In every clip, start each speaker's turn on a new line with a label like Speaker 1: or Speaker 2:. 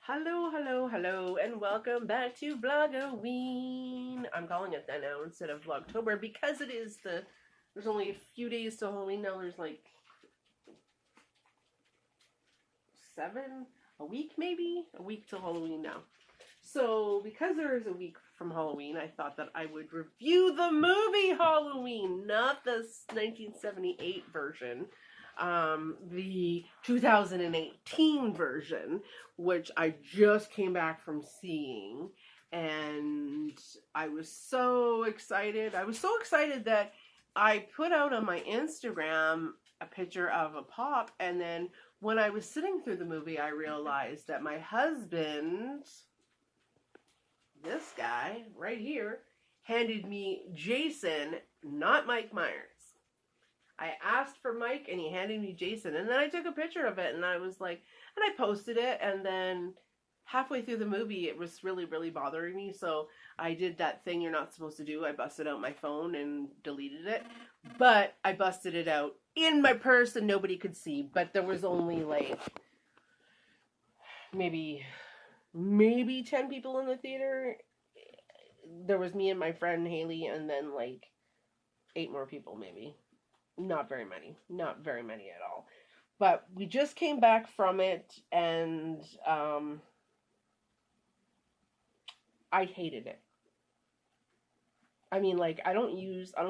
Speaker 1: Hello, hello, hello, and welcome back to VLOGAWEEN. I'm calling it that now instead of Vlogtober because there's only a few days to Halloween now. There's like a week maybe? A week till Halloween now. So because there is a week from Halloween, I thought that I would review the movie Halloween, not the 1978 version. The 2018 version, which I just came back from seeing, and I was so excited. I was so excited that I put out on my Instagram a picture of a pop, and then when I was sitting through the movie, I realized that my husband, this guy right here, handed me Jason, not Mike Myers. I asked for Mike and he handed me Jason, and then I took a picture of it and I was like, and I posted it, and then halfway through the movie it was really bothering me, so I did that thing you're not supposed to do. I busted out my phone and deleted it, but I busted it out in my purse and nobody could see, but there was only like maybe 10 people in the theater. There was me and my friend Haley and then like 8 more people maybe. Not very many at all. But we just came back from it, and I hated it. I mean, like, I don't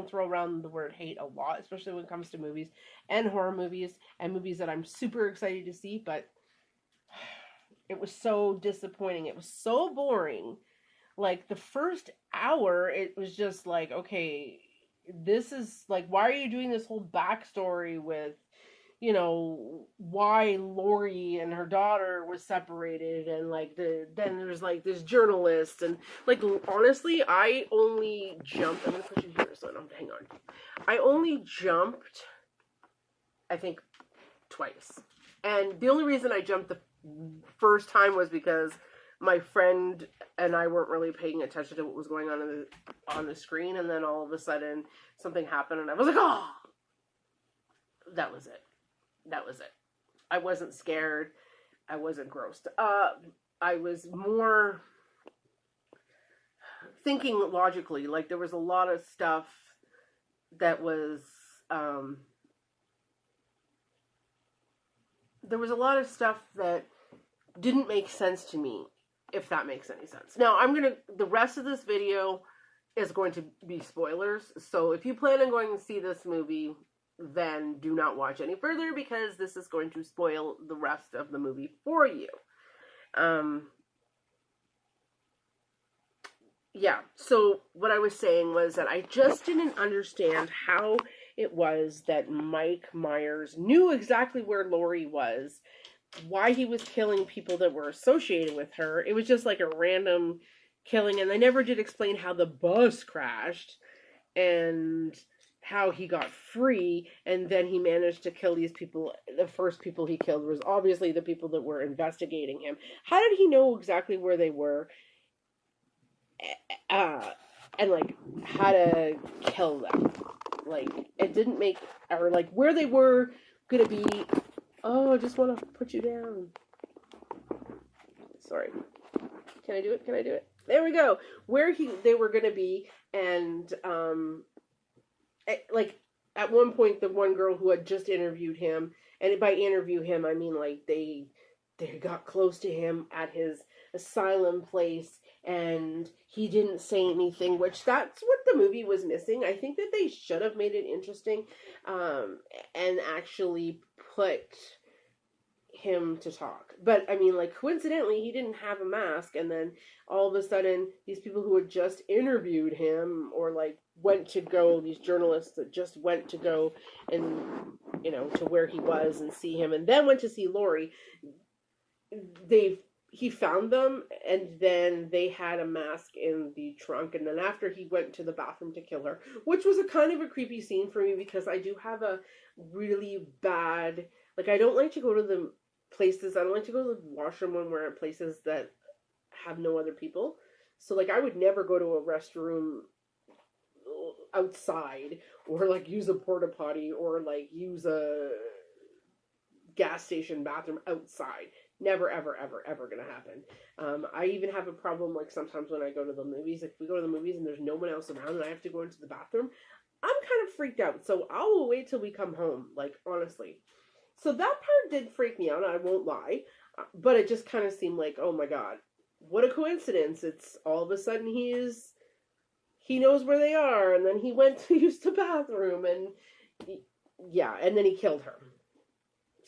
Speaker 1: throw around the word hate a lot, especially when it comes to movies and horror movies and movies that I'm super excited to see, but it was so disappointing. It was so boring. Like, the first hour, it was just like, okay, this is like, why are you doing this whole backstory with, you know, why Lori and her daughter was separated, and like then there's like this journalist, and like honestly, I only jumped. I'm gonna put you here, so hang on. I only jumped, I think, twice, and the only reason I jumped the first time was because my friend and I weren't really paying attention to what was going on the screen, and then all of a sudden something happened, and I was like, oh, that was it. I wasn't scared. I wasn't grossed up. I was more thinking logically. Like, there was a lot of stuff that was, that didn't make sense to me, if that makes any sense. Now, the rest of this video is going to be spoilers, so if you plan on going to see this movie, then do not watch any further, because this is going to spoil the rest of the movie for you. Yeah, so what I was saying was that I just didn't understand how it was that Mike Myers knew exactly where Lori was, why he was killing people that were associated with her. It was just like a random killing, and they never did explain how the bus crashed and how he got free, and then he managed to kill these people. The first people he killed was obviously the people that were investigating him. How did he know exactly where they were, and like how to kill them? Like, it didn't make, or like where they were gonna be. Oh, I just want to put you down. Sorry. Can I do it? There we go. Where they were gonna be, and like, at one point, the one girl who had just interviewed him, and by interview him, I mean, like, they got close to him at his asylum place, and he didn't say anything, which that's what the movie was missing. I think that they should have made it interesting, and actually put him to talk. But I mean, like, coincidentally, he didn't have a mask, and then all of a sudden these people who had just interviewed him, or like these journalists that just went to go and, you know, to where he was and see him, and then went to see Lori, he found them, and then they had a mask in the trunk, and then after he went to the bathroom to kill her, which was a kind of a creepy scene for me, because I do have a really bad, like, I don't like to go to the places, I don't like to go to the washroom when we're at places that have no other people. So, like, I would never go to a restroom outside, or like use a porta potty, or like use a gas station bathroom outside. Never, ever, ever, ever gonna happen. I even have a problem, like, sometimes when I go to the movies, like, if we go to the movies and there's no one else around and I have to go into the bathroom, I'm kind of freaked out. So I will wait till we come home, like, honestly. So that part did freak me out, I won't lie. But it just kind of seemed like, oh my god, what a coincidence. It's all of a sudden he knows where they are, and then he went to use the bathroom, and yeah, and then he killed her.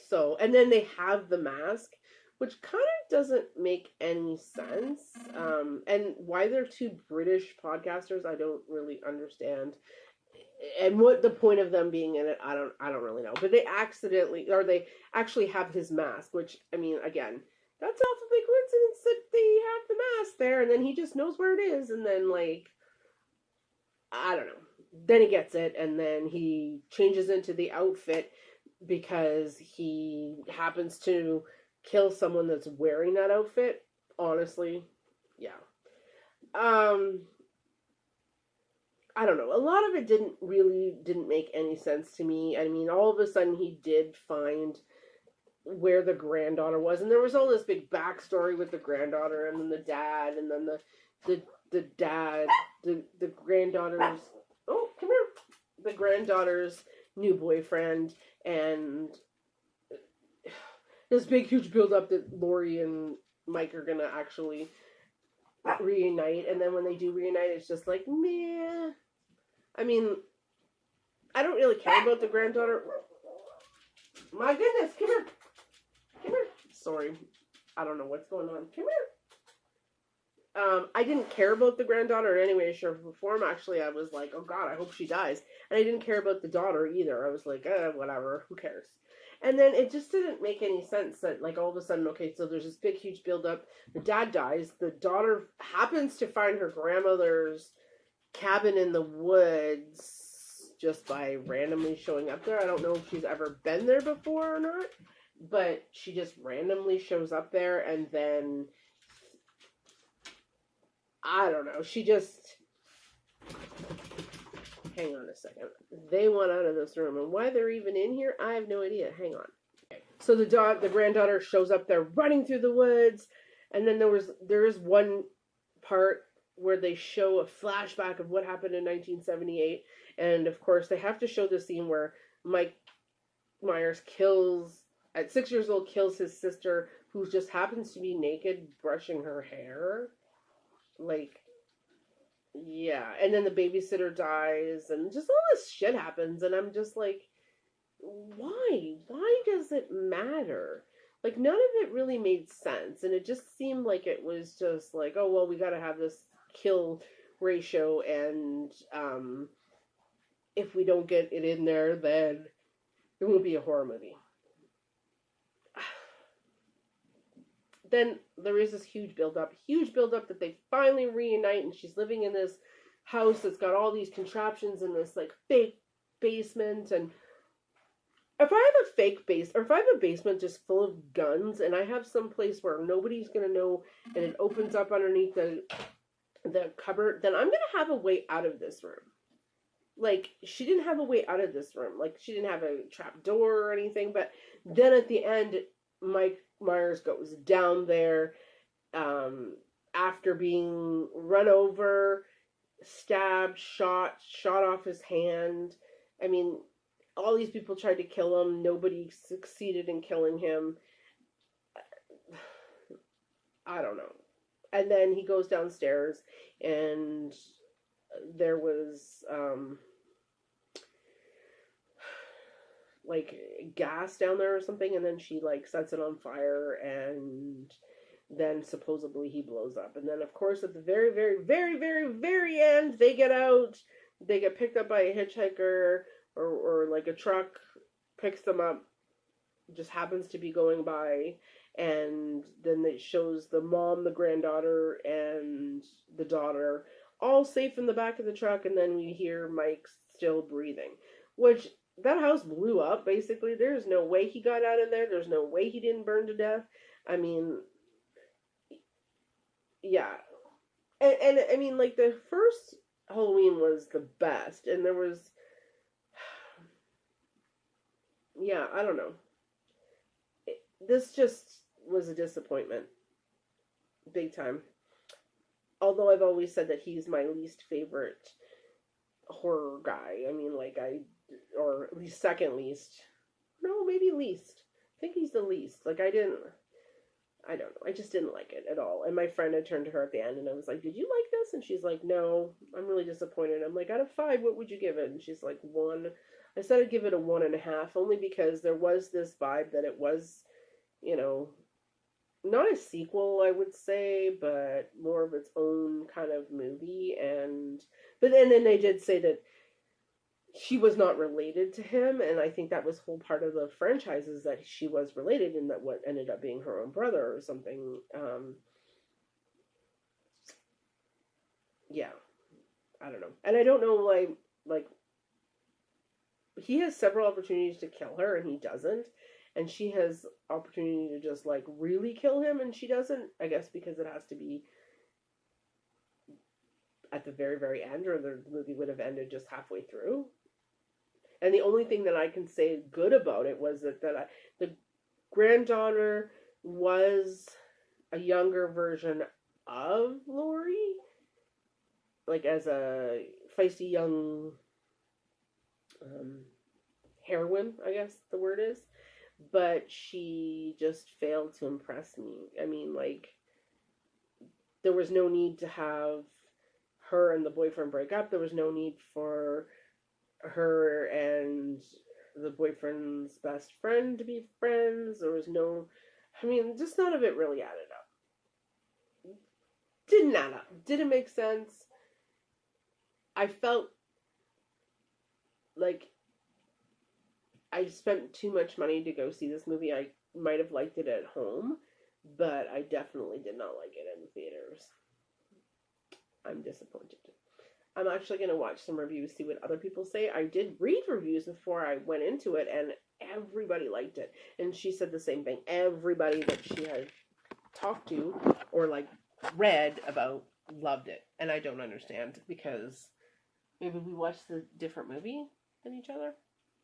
Speaker 1: So, and then they have the mask, which kind of doesn't make any sense. And why they're two British podcasters, I don't really understand. And what the point of them being in it, I don't really know. But they actually have his mask, which, I mean, again, that's awfully coincidence that they have the mask there, and then he just knows where it is, and then, like, I don't know. Then he gets it, and then he changes into the outfit because he happens to kill someone that's wearing that outfit. Honestly, yeah. I don't know. A lot of it didn't make any sense to me. I mean, all of a sudden he did find where the granddaughter was, and there was all this big backstory with the granddaughter, and then the dad, and then the dad, the granddaughter's, oh, come here, the granddaughter's new boyfriend, and this big huge build up that Lori and Mike are gonna actually reunite, and then when they do reunite, it's just like, meh. I mean, I don't really care about the granddaughter. My goodness, come here. Come here. Sorry. I don't know what's going on. Come here. I didn't care about the granddaughter in any way, shape, or form. Actually, I was like, oh god, I hope she dies. And I didn't care about the daughter either. I was like, whatever, who cares? And then it just didn't make any sense that, like, all of a sudden, okay, so there's this big, huge build-up. The dad dies. The daughter happens to find her grandmother's cabin in the woods just by randomly showing up there. I don't know if she's ever been there before or not, but she just randomly shows up there, and then I don't know. She just... Hang on a second. They want out of this room, and why they're even in here, I have no idea. Hang on. Okay. So the granddaughter shows up there running through the woods, and then there is one part where they show a flashback of what happened in 1978, and of course they have to show the scene where Mike Myers at 6 years old, kills his sister, who just happens to be naked, brushing her hair. Like, yeah, and then the babysitter dies, and just all this shit happens, and I'm just like, why? Why does it matter? Like, none of it really made sense, and it just seemed like it was just like, oh, well, we gotta have this kill ratio, and if we don't get it in there, then it won't be a horror movie. Then there is this huge build-up that they finally reunite, and she's living in this house that's got all these contraptions in this, like, fake basement, and if I have a fake base, or if I have a basement just full of guns, and I have some place where nobody's gonna know, and it opens up underneath the cupboard, then I'm gonna have a way out of this room. Like, she didn't have a way out of this room. Like, she didn't have a trap door or anything, but then at the end, Mike Myers goes down there after being run over, stabbed, shot off his hand. I mean, all these people tried to kill him. Nobody succeeded in killing him. I don't know. And then he goes downstairs, and there was like gas down there or something, and then she like sets it on fire, and then supposedly he blows up. And then of course at the very, very, very, very, very end, they get out, they get picked up by a hitchhiker, or like a truck picks them up, just happens to be going by, and then it shows the mom, the granddaughter, and the daughter all safe in the back of the truck, and then we hear Mike still breathing, which that house blew up, basically. There's no way he got out of there. There's no way he didn't burn to death. I mean, yeah. And I mean, like, the first Halloween was the best, and there was, yeah, I don't know. This just, was a disappointment. Big time. Although I've always said that he's my least favorite horror guy. I mean, like, or at least second least. No, maybe least. I think he's the least. Like, I don't know. I just didn't like it at all. And my friend had turned to her at the end and I was like, did you like this? And she's like, no, I'm really disappointed. I'm like, out of 5, what would you give it? And she's like, 1. I said I'd give it a 1.5, only because there was this vibe that it was, you know, not a sequel, I would say, but more of its own kind of movie. But then they did say that she was not related to him, and I think that was whole part of the franchise, is that she was related, and that what ended up being her own brother or something. Yeah, I don't know, and I don't know, like he has several opportunities to kill her, and he doesn't, and she has opportunity to just like really kill him, and she doesn't. I guess because it has to be at the very, very end, or the movie would have ended just halfway through. And the only thing that I can say good about it was that the granddaughter was a younger version of Laurie, like as a feisty young heroine, I guess the word is. But she just failed to impress me. I mean, like, there was no need to have her and the boyfriend break up. There was no need for her and the boyfriend's best friend to be friends. There was no, I mean, just none of it really added up. Didn't add up. Didn't make sense. I felt like I spent too much money to go see this movie. I might have liked it at home, but I definitely did not like it in theaters. I'm disappointed. I'm actually going to watch some reviews, see what other people say. I did read reviews before I went into it, and everybody liked it. And she said the same thing. Everybody that she had talked to or, like, read about loved it. And I don't understand, because maybe we watched the different movie than each other.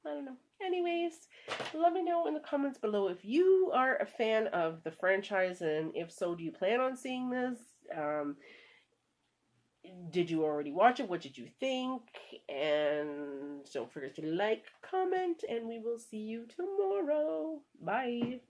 Speaker 1: I don't know. Anyways, let me know in the comments below if you are a fan of the franchise, and if so, do you plan on seeing this? Did you already watch it? What did you think? And don't forget to like, comment, and we will see you tomorrow. Bye.